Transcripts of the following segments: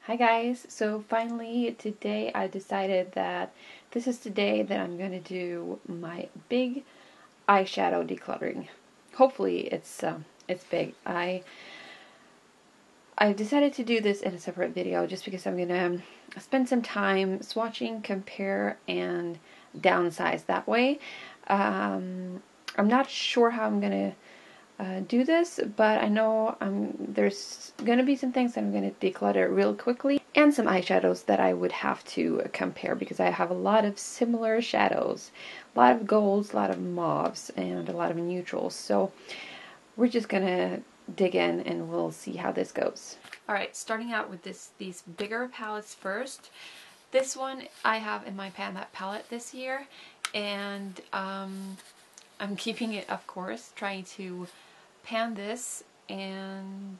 Hi guys, so finally today I decided that this is the day that I'm going to do my big eyeshadow decluttering. Hopefully it's big. I decided to do this in a separate video just because I'm going to spend some time swatching, compare, and downsize that way. I'm not sure how I'm going to do this, but I know there's going to be some things that I'm going to declutter real quickly, and some eyeshadows that I would have to compare because I have a lot of similar shadows, a lot of golds, a lot of mauves, and a lot of neutrals. So we're just going to dig in and we'll see how this goes. Alright, starting out with these bigger palettes first. This one I have in my palette this year, and I'm keeping it, of course, trying to pan this, and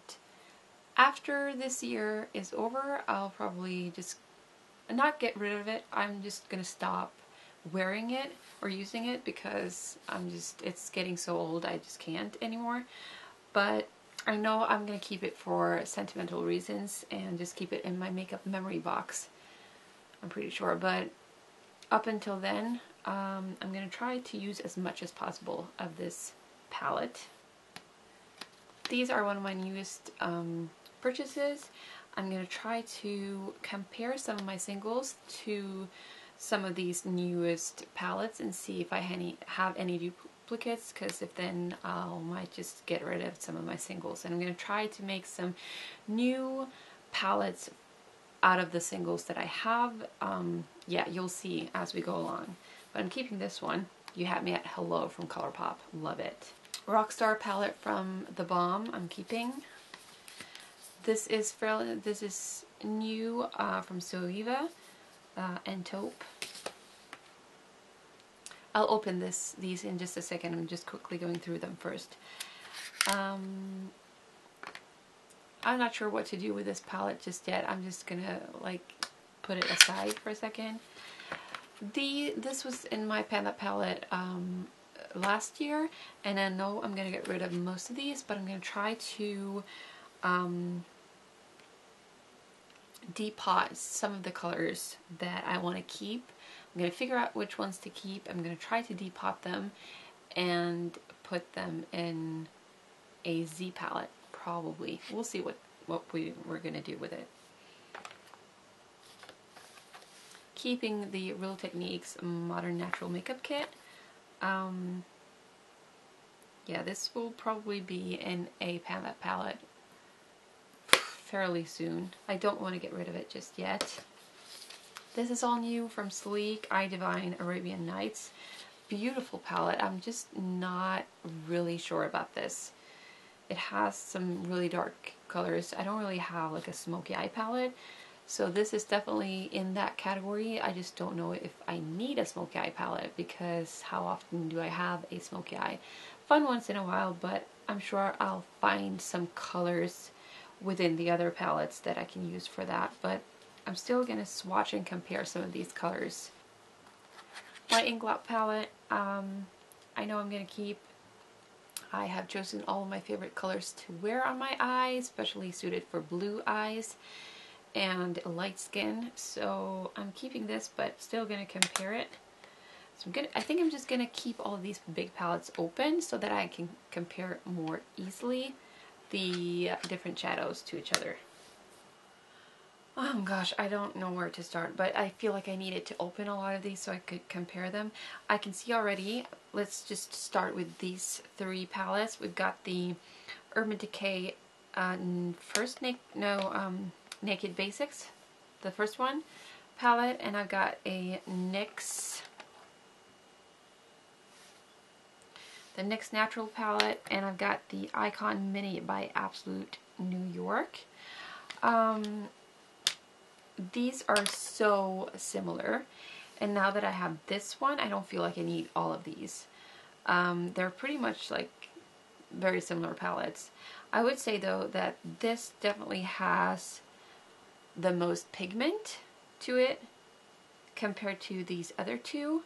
after this year is over, I'll probably just not get rid of it. I'm just gonna stop wearing it or using it because it's getting so old I just can't anymore. But I know I'm gonna keep it for sentimental reasons and just keep it in my makeup memory box, I'm pretty sure. But up until then, I'm gonna try to use as much as possible of this palette. These are one of my newest purchases. I'm going to try to compare some of my singles to some of these newest palettes and see if I have any duplicates, because if then I might just get rid of some of my singles. And I'm going to try to make some new palettes out of the singles that I have. Yeah, you'll see as we go along. But I'm keeping this one. You Had Me at Hello from ColourPop. Love it. Rockstar palette from The Balm I'm keeping. This is new from Soviva and Taupe. I'll open these in just a second. I'm just quickly going through them first. I'm not sure what to do with this palette just yet. I'm just gonna put it aside for a second. This was in my palette last year, and I know I'm gonna get rid of most of these, but I'm gonna try to depot some of the colors that I want to keep. I'm gonna figure out which ones to keep. I'm gonna try to depot them and put them in a Z palette, probably. We'll see what we're gonna do with it. Keeping the Real Techniques Modern Natural Makeup Kit. Yeah, this will probably be in a palette fairly soon. I don't want to get rid of it just yet. This is all new from Sleek, I Divine Arabian Nights. Beautiful palette. I'm just not really sure about this. It has some really dark colors. I don't really have like a smoky eye palette, so this is definitely in that category. I just don't know if I need a smoky eye palette, because how often do I have a smoky eye? Fun once in a while, but I'm sure I'll find some colors within the other palettes that I can use for that. But I'm still going to swatch and compare some of these colors. My Inglot palette, I know I'm going to keep. I have chosen all of my favorite colors to wear on my eyes, especially suited for blue eyes and light skin. So I'm keeping this, but still going to compare it. So I think I'm just going to keep all of these big palettes open so that I can compare more easily the different shadows to each other. Oh gosh, I don't know where to start, but I feel like I needed to open a lot of these so I could compare them. I can see already, let's just start with these three palettes. We've got the Urban Decay Naked Basics, the first one palette, and I've got a the NYX Natural palette, and I've got the Icon Mini by Absolute New York. These are so similar, and now that I have this one, I don't feel like I need all of these. They're pretty much like very similar palettes. I would say though that this definitely has the most pigment to it compared to these other two.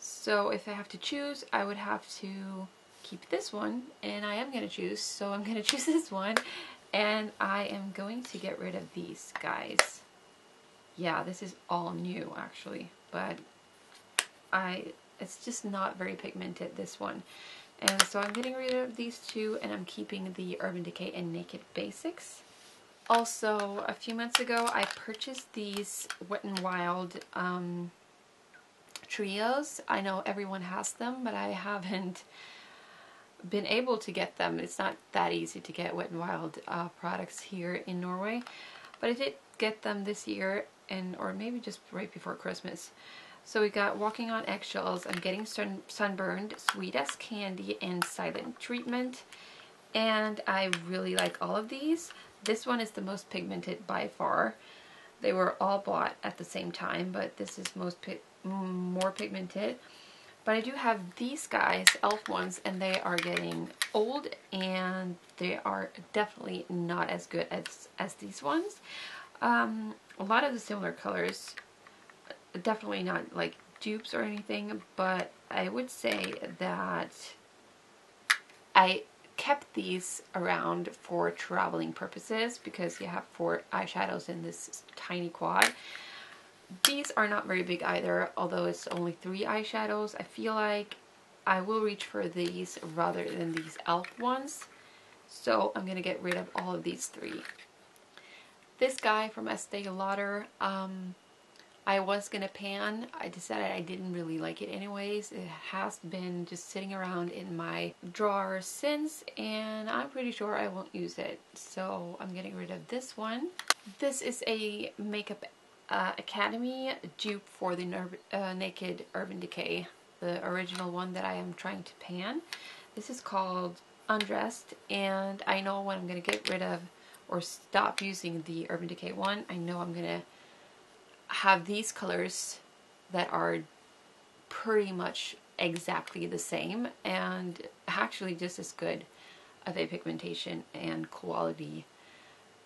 So if I have to choose, I would have to keep this one, and I am going to choose, so I'm going to choose this one. And I am going to get rid of these guys. Yeah, this is all new actually, but it's just not very pigmented, this one. And so I'm getting rid of these two, and I'm keeping the Urban Decay and Naked Basics. Also, a few months ago, I purchased these Wet n Wild trios. I know everyone has them, but I haven't been able to get them. It's not that easy to get Wet n Wild products here in Norway, but I did get them this year, or maybe just right before Christmas. So we got Walking on Eggshells, I'm Getting Sunburned, Sweet as Candy, and Silent Treatment. And I really like all of these. This one is the most pigmented by far. They were all bought at the same time, but this is more pigmented. But I do have these guys, e.l.f. ones, and they are getting old, and they are definitely not as good as these ones. A lot of the similar colors. Definitely not like dupes or anything, but I would say that I kept these around for traveling purposes because you have 4 eyeshadows in this tiny quad. These are not very big either, although it's only 3 eyeshadows. I feel like I will reach for these rather than these e.l.f. ones, so I'm going to get rid of all of these 3. This guy from Estee Lauder, I was going to pan. I decided I didn't really like it anyways. It has been just sitting around in my drawer since, and I'm pretty sure I won't use it. So I'm getting rid of this one. This is a Makeup Academy dupe for the Naked Urban Decay, the original one that I am trying to pan. This is called Undressed, and I know when I'm going to get rid of or stop using the Urban Decay one, I know I'm going to have these colors that are pretty much exactly the same and actually just as good of a pigmentation and quality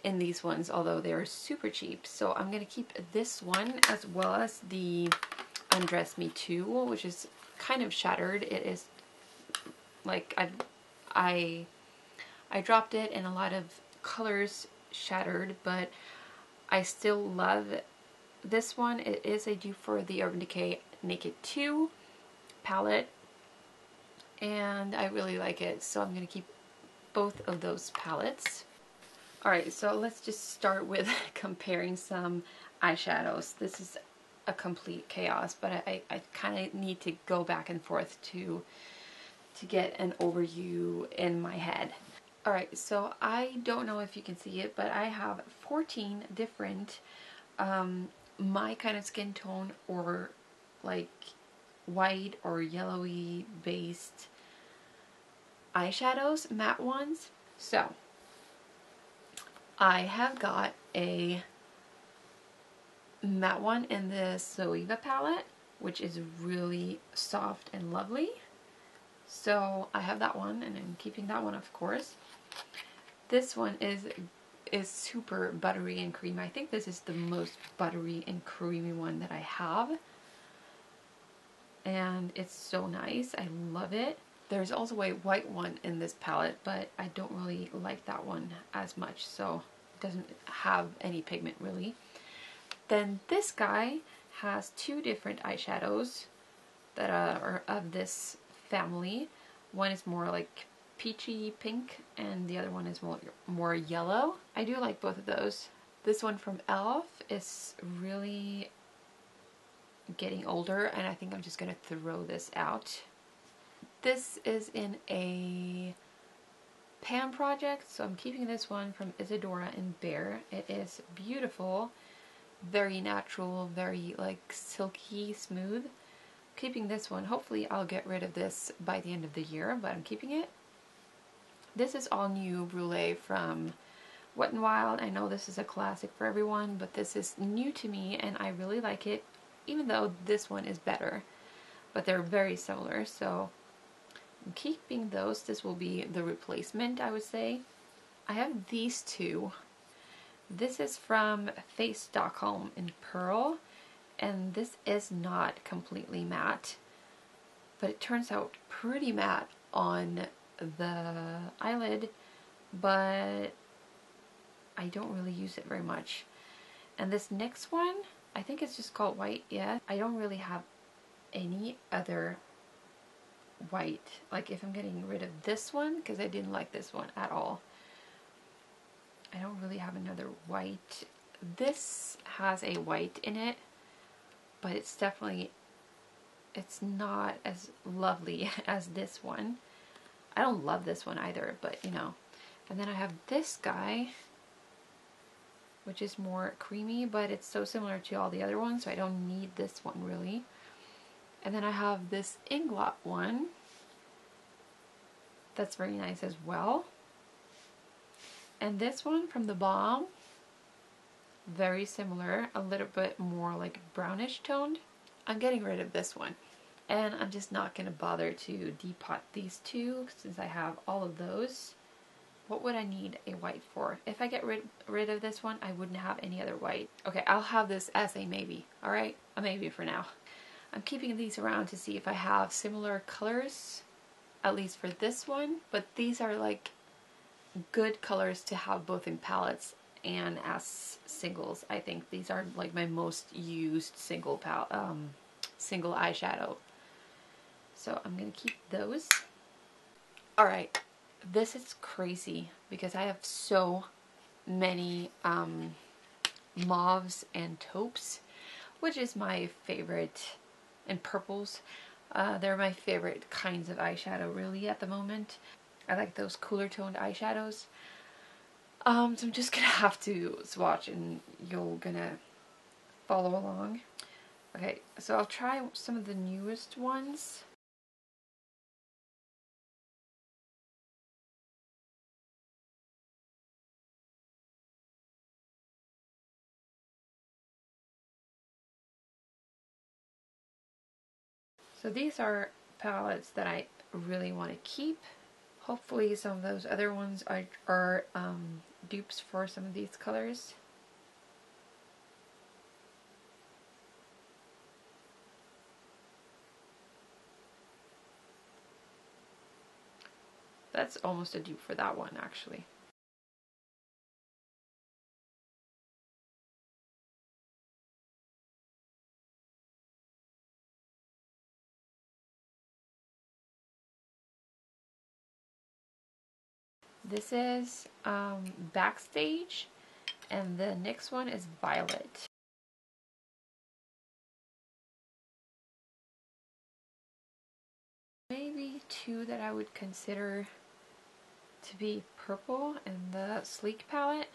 in these ones, although they're super cheap. So I'm going to keep this one as well as the Undress Me Too, which is kind of shattered. It is like I dropped it and a lot of colors shattered, but I still love this one. It is a dupe for the Urban Decay Naked 2 palette, and I really like it, so I'm going to keep both of those palettes. Alright, so let's just start with comparing some eyeshadows. This is a complete chaos, but I kind of need to go back and forth to get an overview in my head. Alright, so I don't know if you can see it, but I have 14 different my kind of skin tone or like white or yellowy based eyeshadows, matte ones. So I have got a matte one in the Zoeva palette, which is really soft and lovely. So I have that one, and I'm keeping that one, of course. This one is super buttery and creamy. I think this is the most buttery and creamy one that I have, and it's so nice. I love it. There's also a white one in this palette, but I don't really like that one as much, so it doesn't have any pigment really. Then this guy has 2 different eyeshadows that are of this family. One is more like peachy pink, and the other one is more yellow. I do like both of those. This one from e.l.f. is really getting older, and I think I'm just gonna throw this out. This is in a pan project, so I'm keeping this one from Isadora and Bare. It is beautiful, very natural, very like silky smooth. Keeping this one. Hopefully I'll get rid of this by the end of the year, but I'm keeping it. This is all new Brulee from Wet n Wild. I know this is a classic for everyone, but this is new to me and I really like it, even though this one is better. But they're very similar, so I'm keeping those. This will be the replacement, I would say. I have these 2. This is from Face Stockholm in Pearl, and this is not completely matte, but it turns out pretty matte on the eyelid, but I don't really use it very much. And this next one, I think it's just called white, yeah. I don't really have any other white. Like if I'm getting rid of this one, because I didn't like this one at all, I don't really have another white. This has a white in it, but it's definitely, it's not as lovely as this one. I don't love this one either, but you know. And then I have this guy, which is more creamy, but it's so similar to all the other ones, so I don't need this one really. And then I have this Inglot one. That's very nice as well. And this one from the Balm, very similar, a little bit more like brownish toned. I'm getting rid of this one. And I'm just not going to bother to depot these two since I have all of those. What would I need a white for? If I get rid of this one, I wouldn't have any other white. Okay, I'll have this as a maybe, alright? A maybe for now. I'm keeping these around to see if I have similar colors, at least for this one, but these are like good colors to have both in palettes and as singles. I think these are like my most used single eyeshadow. So I'm gonna keep those. Alright, this is crazy because I have so many mauves and taupes, which is my favorite, and purples. They're my favorite kinds of eyeshadow really at the moment. I like those cooler toned eyeshadows. So I'm just gonna have to swatch and you're gonna follow along. Okay, so I'll try some of the newest ones. So these are palettes that I really want to keep. Hopefully some of those other ones are dupes for some of these colors. That's almost a dupe for that one actually. This is Backstage, and the next one is Violet. Maybe two that I would consider to be purple in the Sleek palette.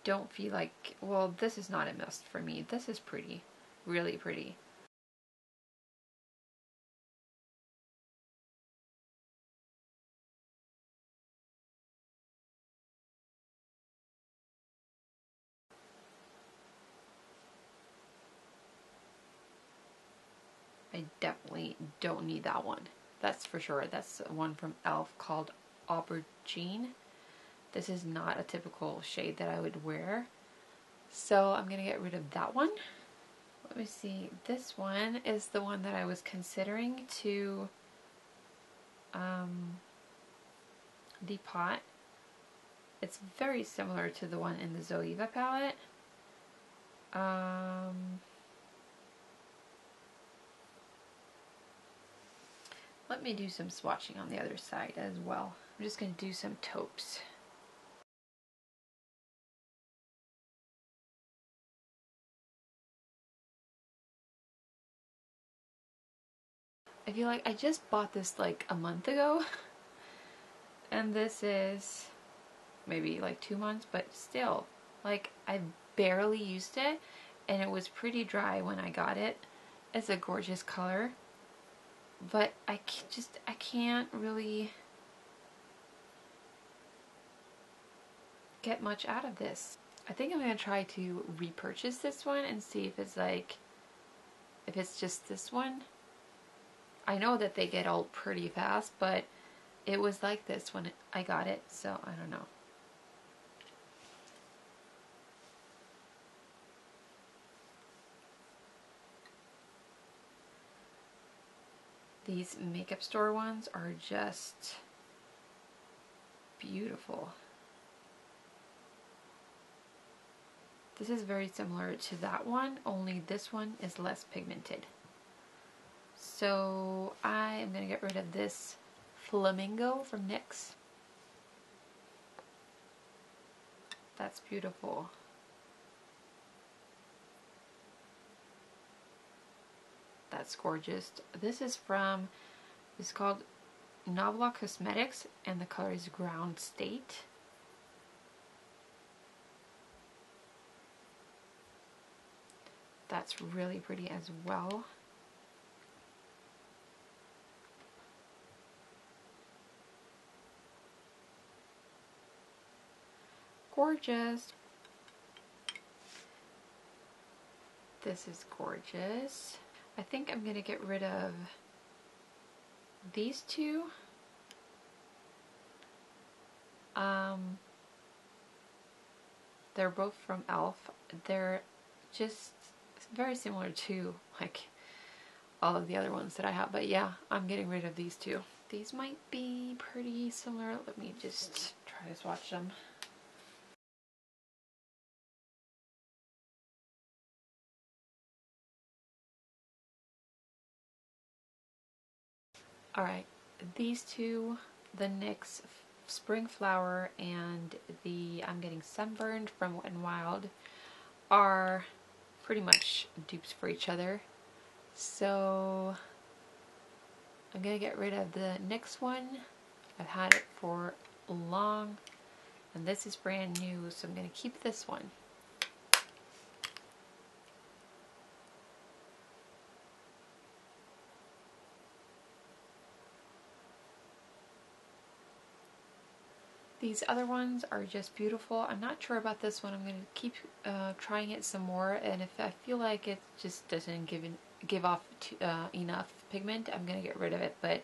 Don't feel like, well, this is not a must for me. This is pretty, really pretty. I definitely don't need that one. That's for sure. That's one from e.l.f. called Aubergine. This is not a typical shade that I would wear. So I'm gonna get rid of that one. Let me see. This one is the one that I was considering to depot. It's very similar to the one in the Zoeva palette. Let me do some swatching on the other side as well. I'm just going to do some taupes. I feel like I just bought this like a month ago. And this is maybe like 2 months, but still, like I barely used it and it was pretty dry when I got it. It's a gorgeous color, but I can't really get much out of this. I think I'm gonna try to repurchase this one and see if it's like, if it's just this one. I know that they get old pretty fast, but it was like this when I got it, so I don't know. These makeup store ones are just beautiful. This is very similar to that one, only this one is less pigmented. So I am going to get rid of this Flamingo from NYX. That's beautiful. That's gorgeous. This is from, it's called Novla Cosmetics, and the color is Ground State. That's really pretty as well. Gorgeous. This is gorgeous. I think I'm gonna get rid of these two. They're both from e.l.f. They're just very similar to like all of the other ones that I have, but yeah, I'm getting rid of these two. These might be pretty similar. Let me just try to swatch them. Alright, these two, the NYX Spring Flower and the I'm Getting Sunburned from Wet n Wild, are pretty much dupes for each other. So I'm going to get rid of the NYX one. I've had it for long and this is brand new, so I'm going to keep this one. These other ones are just beautiful. I'm not sure about this one. I'm going to keep trying it some more, and if I feel like it just doesn't give off enough pigment, I'm going to get rid of it, but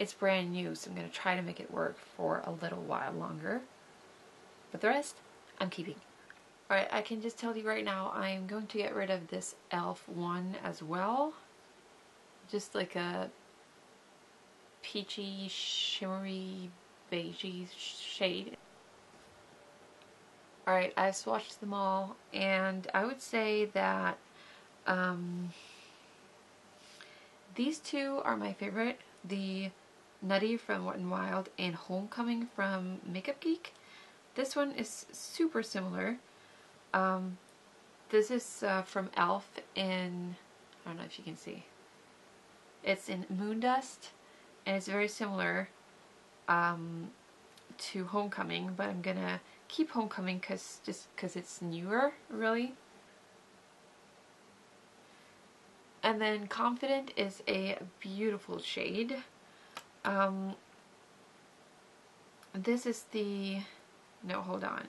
it's brand new, so I'm going to try to make it work for a little while longer. But the rest, I'm keeping. Alright, I can just tell you right now, I'm going to get rid of this e.l.f. one as well. Just like a peachy, shimmery, beigey shade. Alright, I've swatched them all, and I would say that these two are my favorite. The Nutty from Wet n Wild and Homecoming from Makeup Geek. This one is super similar. This is from e.l.f. in, I don't know if you can see. It's in Moon Dust, and it's very similar to Homecoming, but I'm gonna keep Homecoming just because it's newer, really. And then Confident is a beautiful shade. This is the, no, hold on.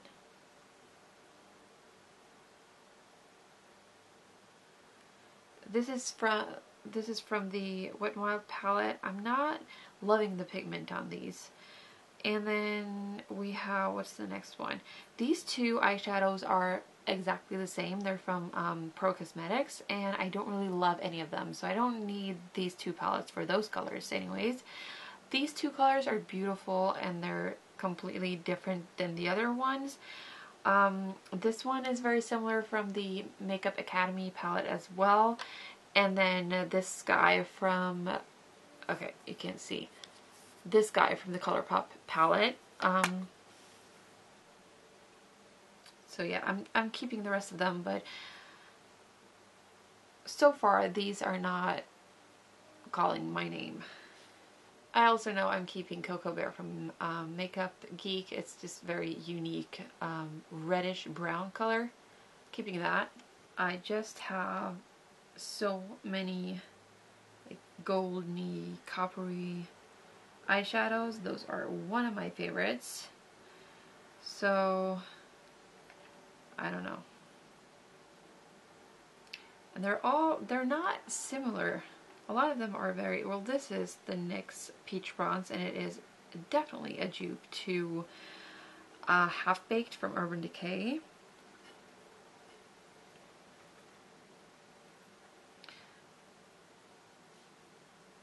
This is from the Wet n Wild palette. I'm not loving the pigment on these. And then we have, what's the next one? These two eyeshadows are exactly the same. They're from Pro Cosmetics, and I don't really love any of them, so I don't need these two palettes for those colors anyways. These two colors are beautiful, and they're completely different than the other ones. This one is very similar from the Makeup Academy palette as well. And then this guy from, okay, you can't see. This guy from the ColourPop palette. So yeah, I'm keeping the rest of them, but so far these are not calling my name. I also know I'm keeping Cocoa Bear from Makeup Geek. It's just very unique reddish brown color. Keeping that. I just have so many like goldy, coppery eyeshadows. Those are one of my favorites. So I don't know. And they're not similar. A lot of them are very, well, this is the NYX Peach Bronze, and it is definitely a dupe to Half Baked from Urban Decay.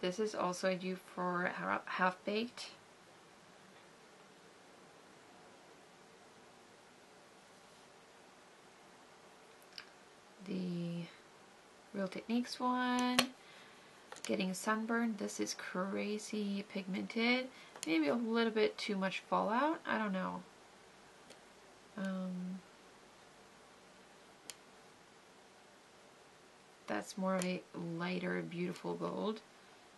This is also a dupe for Half Baked. the Real Techniques one. Getting sunburned. This is crazy pigmented. Maybe a little bit too much fallout. I don't know. That's more of a lighter, beautiful gold.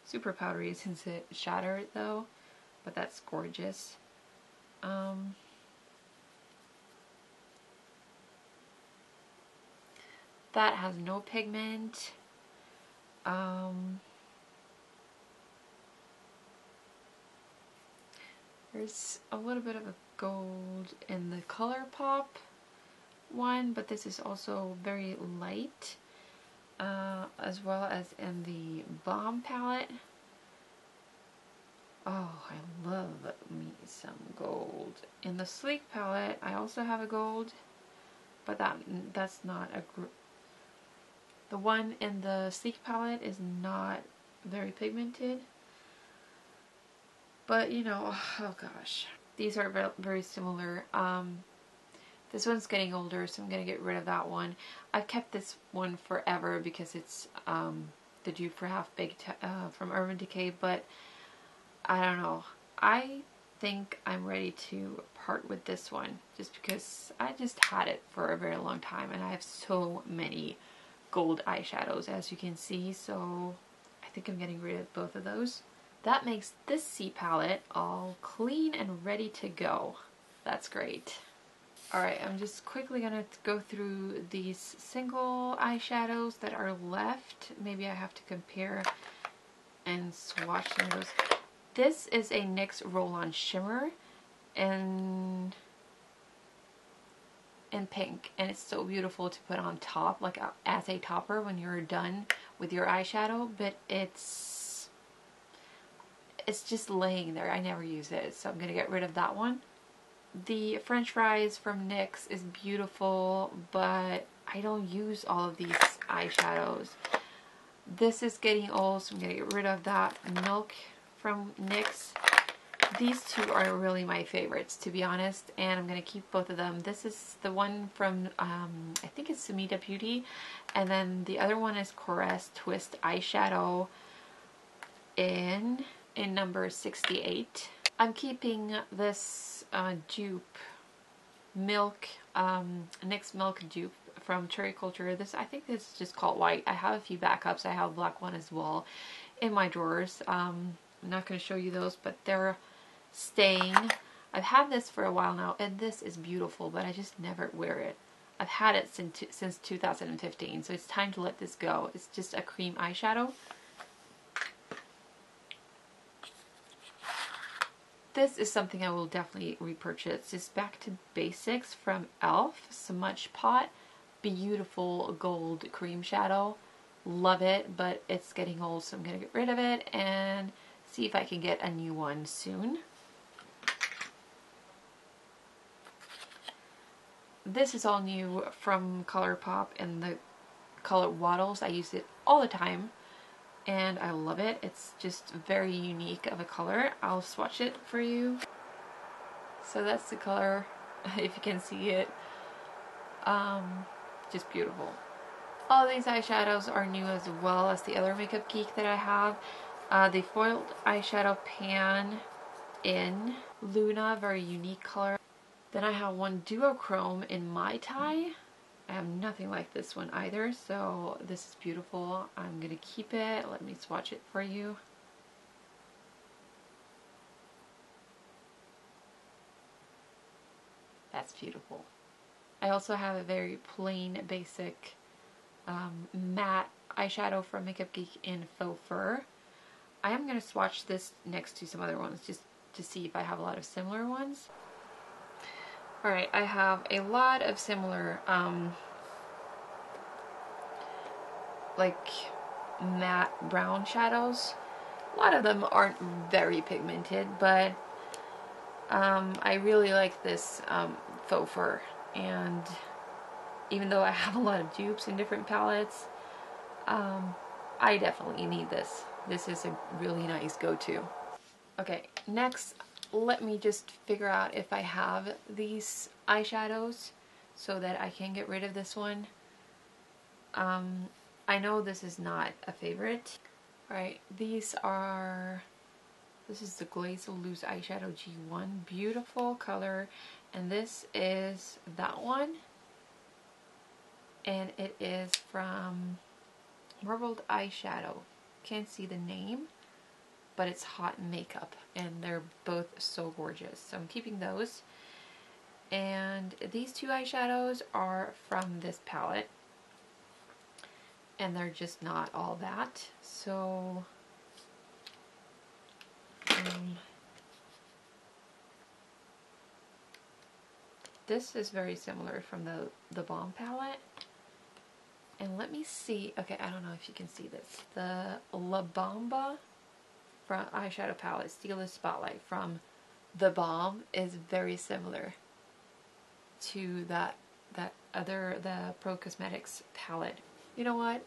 Super powdery since it shattered though, but that's gorgeous. That has no pigment. There's a little bit of a gold in the ColourPop one, but this is also very light, as well as in the Balm palette. Oh, I love me some gold. In the Sleek palette, I also have a gold, but that's not a the one in the Sleek palette is not very pigmented. But you know, oh gosh, these are very similar. This one's getting older, so I'm gonna get rid of that one. I've kept this one forever because it's the dupe for Half Baked from Urban Decay, but I don't know. I think I'm ready to part with this one just because I just had it for a very long time and I have so many gold eyeshadows, as you can see, so I think I'm getting rid of both of those. That makes this C palette all clean and ready to go. That's great. Alright, I'm just quickly gonna go through these single eyeshadows that are left. Maybe I have to compare and swatch some of those. This is a NYX Roll-On Shimmer in pink, and it's so beautiful to put on top, like as a topper when you're done with your eyeshadow, but it's just laying there. I never use it, so I'm gonna get rid of that one. The French Fries from NYX is beautiful, but I don't use all of these eyeshadows. This is getting old, so I'm gonna get rid of that. Milk from NYX. These two are really my favorites, to be honest, and I'm going to keep both of them. This is the one from, I think it's Sumida Beauty, and then the other one is Caress Twist Eyeshadow in number 68. I'm keeping this dupe, Milk, NYX Milk dupe from Cherry Culture. This, I think this is just called white. I have a few backups. I have a black one as well in my drawers. I'm not going to show you those, but they're staying. I've had this for a while now, and this is beautiful, but I just never wear it. I've had it since 2015, so it's time to let this go. It's just a cream eyeshadow. This is something I will definitely repurchase. It's Back to Basics from e.l.f. Smudge Pot. Beautiful gold cream shadow. Love it, but it's getting old, so I'm going to get rid of it and see if I can get a new one soon. This is all new from ColourPop in the color Waddles. I use it all the time and I love it. It's just very unique of a color. I'll swatch it for you. So that's the color, if you can see it. Just beautiful. All these eyeshadows are new as well as the other Makeup Geek that I have. The foiled eyeshadow pan in Luna, very unique color. Then I have one duochrome in Mai Tai. I have nothing like this one either, so this is beautiful. I'm gonna keep it. Let me swatch it for you. That's beautiful. I also have a very plain, basic matte eyeshadow from Makeup Geek in Faux Fur. I am going to swatch this next to some other ones just to see if I have a lot of similar ones. Alright, I have a lot of similar like matte brown shadows. A lot of them aren't very pigmented, but I really like this Faux Fur, and even though I have a lot of dupes in different palettes, I definitely need this. This is a really nice go-to. Okay, next let me just figure out if I have these eyeshadows so that I can get rid of this one. I know this is not a favorite. Alright, this is the Glaze Loose Eyeshadow G1. Beautiful color. And this is that one. And it is from Marbled Eyeshadow. Can't see the name, but it's Hot Makeup. And they're both so gorgeous. So I'm keeping those. And these two eyeshadows are from this palette. And they're just not all that. So this is very similar from the Balm palette. And let me see, okay, I don't know if you can see this. The La Bamba from eyeshadow palette, Steelers Spotlight from the Balm is very similar to the Pro Cosmetics palette. You know what?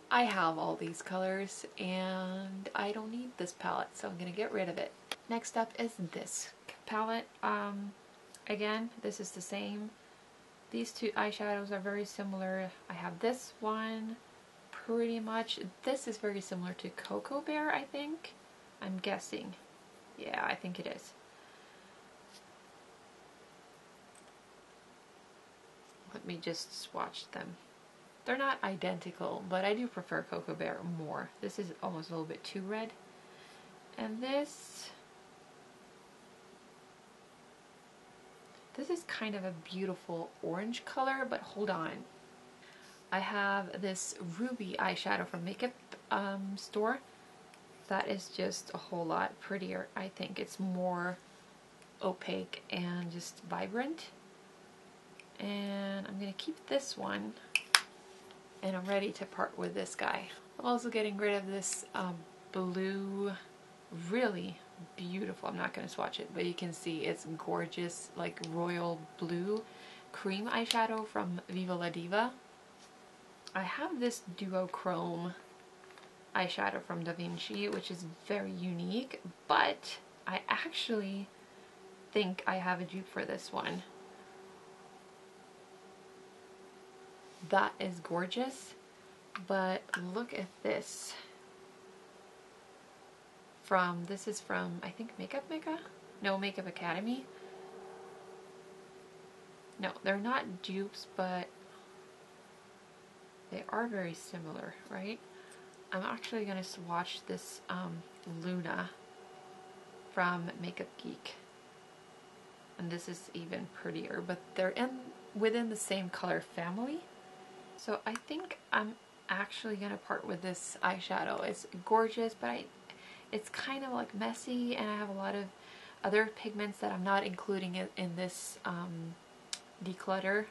I have all these colors and I don't need this palette, so I'm gonna get rid of it. Next up is this palette. Again, this is the same. These two eyeshadows are very similar. I have this one pretty much. This is very similar to Cocoa Bear, I think. I'm guessing. Yeah, I think it is. Let me just swatch them. They're not identical, but I do prefer Cocoa Bear more. This is almost a little bit too red. And this is kind of a beautiful orange color, but hold on. I have this ruby eyeshadow from Makeup Store. That is just a whole lot prettier, I think. It's more opaque and just vibrant. And I'm going to keep this one. And I'm ready to part with this guy. I'm also getting rid of this blue, really beautiful, I'm not going to swatch it, but you can see it's gorgeous, like royal blue cream eyeshadow from Viva La Diva. I have this duochrome eyeshadow from Da Vinci, which is very unique, but I actually think I have a dupe for this one. That is gorgeous, but look at this. This is from, I think, Makeup Academy. No, they're not dupes, but they are very similar, right? I'm actually going to swatch this Luna from Makeup Geek. And this is even prettier, but they're within the same color family. So I think I'm actually going to part with this eyeshadow. It's gorgeous, but it's kind of like messy, and I have a lot of other pigments that I'm not including in this declutter.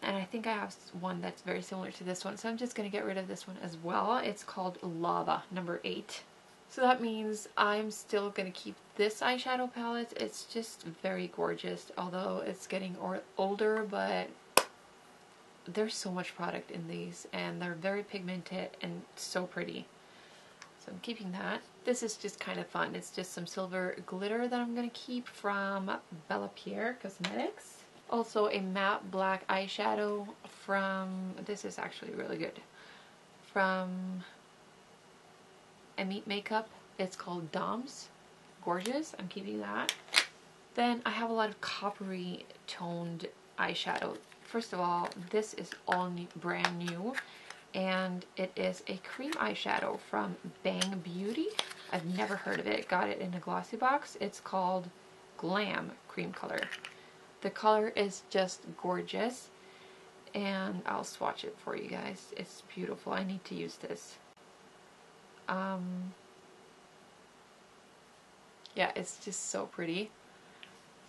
And I think I have one that's very similar to this one, so I'm just going to get rid of this one as well. It's called Lava, number 8. So that means I'm still going to keep this eyeshadow palette. It's just very gorgeous, although it's getting older, but there's so much product in these, and they're very pigmented and so pretty. So I'm keeping that. This is just kind of fun. It's just some silver glitter that I'm going to keep from Bella Pierre Cosmetics. Also a matte black eyeshadow from, this is actually really good, from Meet Makeup. It's called Dom's. Gorgeous. I'm keeping that. Then I have a lot of coppery toned eyeshadow. First of all, this is all new, brand new. And it is a cream eyeshadow from Bang Beauty. I've never heard of it. Got it in a glossy box. It's called Glam Cream Color. The color is just gorgeous, and I'll swatch it for you guys. It's beautiful. I need to use this. Yeah, it's just so pretty.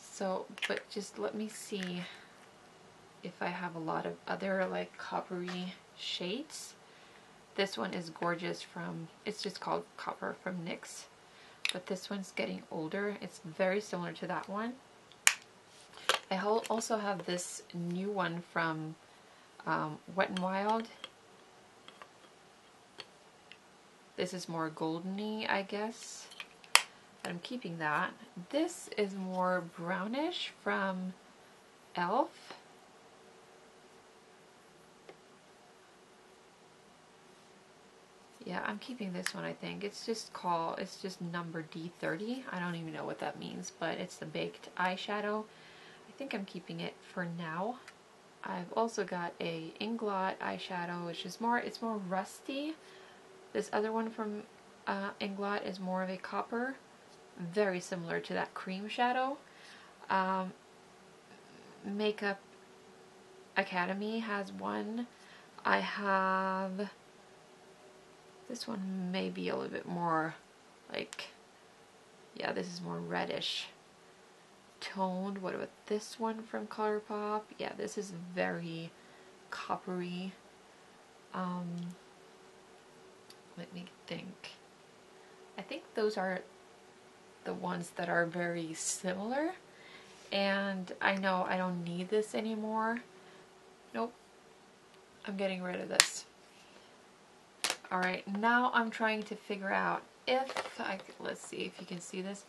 So, but just let me see if I have a lot of other like coppery shades. This one is gorgeous from, it's just called Copper from NYX. But this one's getting older. It's very similar to that one. I also have this new one from Wet n Wild. This is more goldeny, I guess. But I'm keeping that. This is more brownish from e.l.f. Yeah, I'm keeping this one, I think. It's just number D30. I don't even know what that means, but it's the baked eyeshadow. I think I'm keeping it for now. I've also got a Inglot eyeshadow, which is it's more rusty. This other one from Inglot is more of a copper, very similar to that cream shadow. Makeup Academy has one. I have this one, may be a little bit more like, yeah, this is more reddish toned. What about this one from ColourPop? Yeah, this is very coppery. Let me think. I think those are the ones that are very similar, and I know I don't need this anymore. Nope, I'm getting rid of this. Alright, now I'm trying to figure out let's see if you can see this,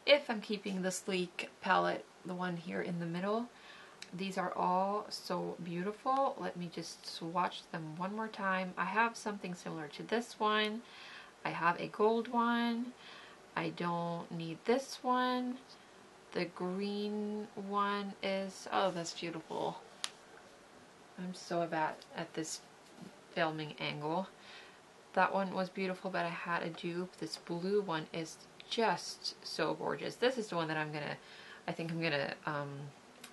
if I'm keeping the sleek palette, the one here in the middle. These are all so beautiful. Let me just swatch them one more time. I have something similar to this one. I have a gold one. I don't need this one. The green one is, oh, that's beautiful. I'm so bad at this filming angle. That one was beautiful, but I had a dupe. This blue one is just so gorgeous. This is the one that I think I'm gonna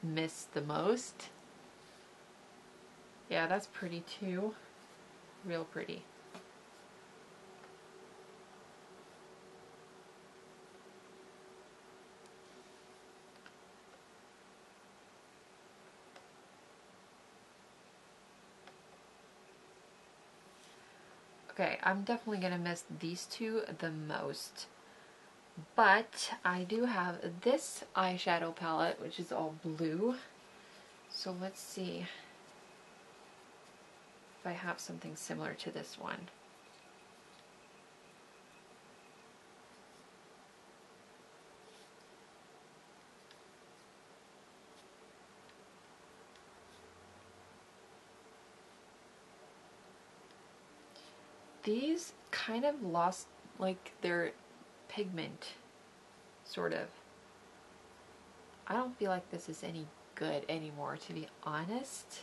miss the most. Yeah, that's pretty too. Real pretty. Okay, I'm definitely gonna miss these two the most. But I do have this eyeshadow palette, which is all blue. So let's see if I have something similar to this one. These kind of lost like their pigment, sort of. I don't feel like this is any good anymore, to be honest.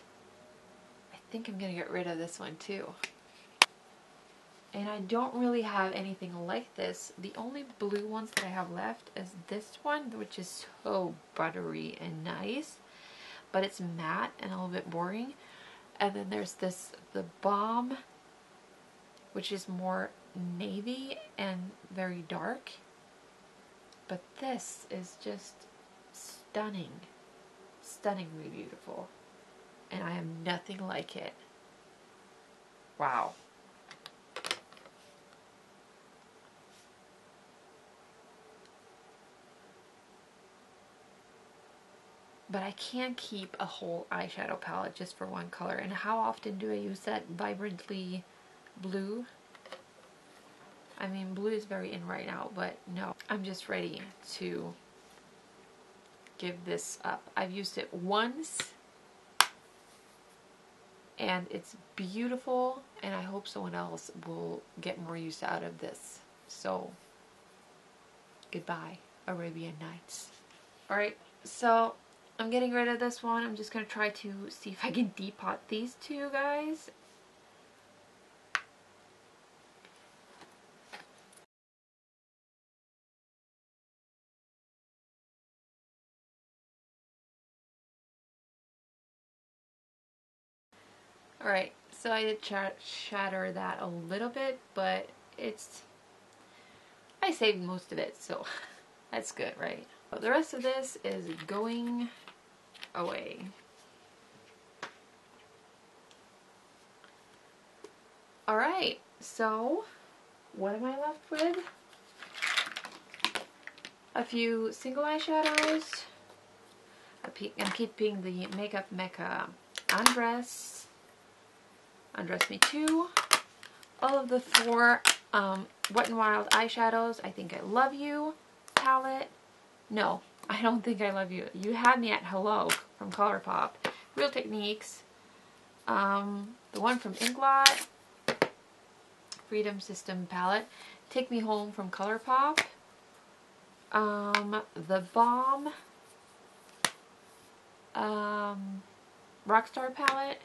I think I'm gonna get rid of this one too. And I don't really have anything like this. The only blue ones that I have left is this one, which is so buttery and nice, but it's matte and a little bit boring. And then there's this, the Balm, which is more navy and very dark. But this is just stunning. Stunningly beautiful. And I have nothing like it. Wow. But I can't keep a whole eyeshadow palette just for one color. And how often do I use that vibrantly blue? I mean, blue is very in right now, but no. I'm just ready to give this up. I've used it once, and it's beautiful, and I hope someone else will get more use out of this. So, goodbye, Arabian Nights. Alright, so I'm getting rid of this one. I'm just going to try to see if I can depot these two guys. Alright, so I did shatter that a little bit, but I saved most of it, so that's good, right? But the rest of this is going away. Alright, so what am I left with? A few single eyeshadows. I'm keeping the Makeup Mecca Undress Me Too. All of the 4 Wet n Wild eyeshadows. I Think I Love You palette. No, I don't think I love you. You had me at hello from ColourPop. Real Techniques. The one from Inglot. Freedom System palette. Take Me Home from ColourPop. The Balm Rockstar palette.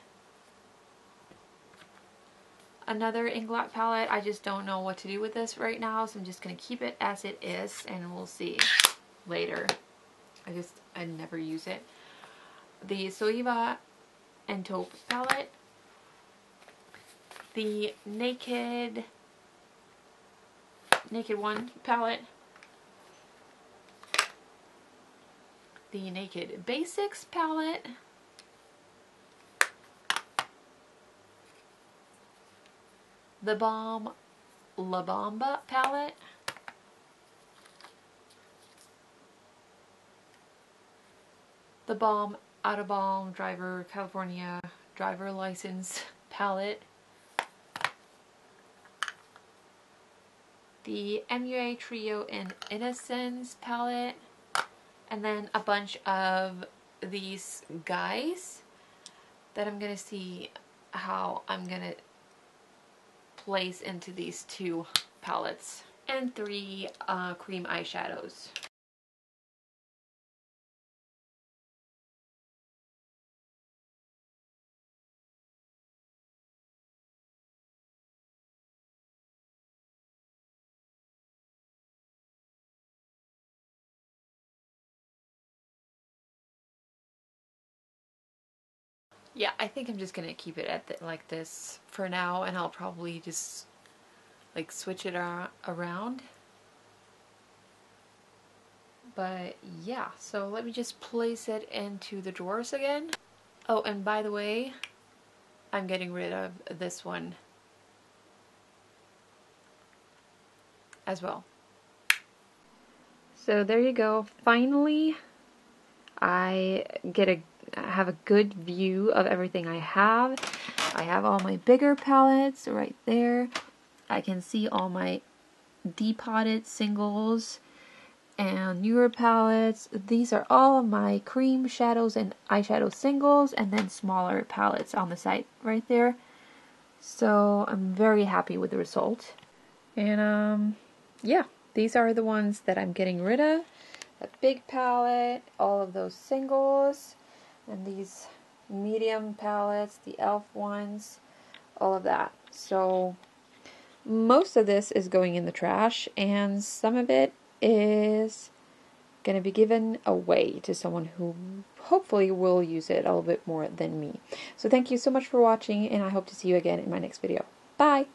Another Inglot palette. I just don't know what to do with this right now, so I'm just going to keep it as it is, and we'll see later. I never use it. The Soliva and Taupe palette. The Naked One palette. The Naked Basics palette. The Balm La Bamba palette. The Balm Out of Balm Driver California Driver License palette. The MUA Trio in Innocence palette. And then a bunch of these guys that I'm going to see how I'm going to place into these two palettes. And 3 cream eyeshadows. Yeah, I think I'm just gonna keep it at like this for now, and I'll probably just like switch it around. But yeah, so let me just place it into the drawers again. Oh, and by the way, I'm getting rid of this one as well. So there you go. Finally, I have a good view of everything I have. I have all my bigger palettes right there. I can see all my depotted singles and newer palettes. These are all of my cream shadows and eyeshadow singles, and then smaller palettes on the side right there. So I'm very happy with the result. And yeah, these are the ones that I'm getting rid of. The big palette, all of those singles, and these medium palettes, the e.l.f. ones, all of that. So most of this is going in the trash, and some of it is going to be given away to someone who hopefully will use it a little bit more than me. So thank you so much for watching, and I hope to see you again in my next video. Bye!